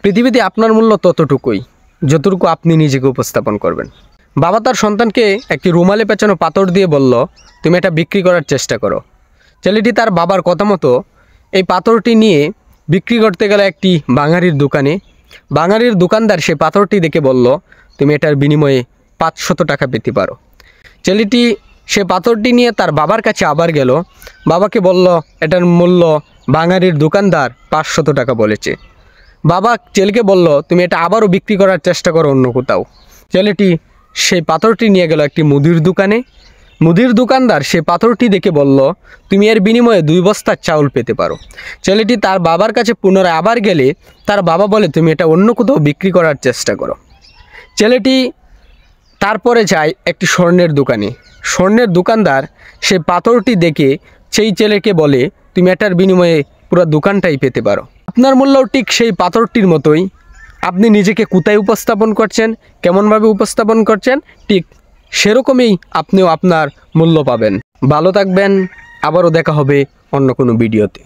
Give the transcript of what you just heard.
পৃথিবীতে আপনার মূল্য ততটুকুই যতটুকু আপনি নিজেকে উপস্থাপন করবেন। বাবা তার সন্তানকে একটি রুমালে পেঁচানো পাথর দিয়ে বলল, তুমি এটা বিক্রি করার চেষ্টা করো। ছেলেটি তার বাবার কথা মতো এই পাথরটি নিয়ে বিক্রি করতে গেল একটি বাঙালির দোকানে। বাঙালির দোকানদার সে পাথরটি দেখে বলল, তুমি এটার বিনিময়ে 500 টাকা পেতে পারো। ছেলেটি সে পাথরটি নিয়ে তার বাবার কাছে আবার গেল। বাবাকে বলল, এটার মূল্য বাঙালির দোকানদার 500 টাকা বলেছে। বাবা ছেলেকে বলল, তুমি এটা আবারও বিক্রি করার চেষ্টা করো অন্য কোথাও। ছেলেটি সেই পাথরটি নিয়ে গেল একটি মুদির দোকানে। মুদির দোকানদার সে পাথরটি দেখে বলল, তুমি এর বিনিময়ে 2 বস্তা চাউল পেতে পারো। ছেলেটি তার বাবার কাছে পুনরায় আবার গেলে তার বাবা বলে, তুমি এটা অন্য কোথাও বিক্রি করার চেষ্টা করো। ছেলেটি তারপরে যায় একটি স্বর্ণের দোকানে। স্বর্ণের দোকানদার সে পাথরটি দেখে সেই ছেলেকে বলে, তুমি এটার বিনিময়ে পুরো দোকানটাই পেতে পারো। আপনার মূল্যও ঠিক সেই পাথরটির মতোই। আপনি নিজেকে কোথায় উপস্থাপন করছেন, কেমনভাবে উপস্থাপন করছেন, ঠিক সেরকমই আপনিও আপনার মূল্য পাবেন। ভালো থাকবেন, আবারও দেখা হবে অন্য কোনো ভিডিওতে।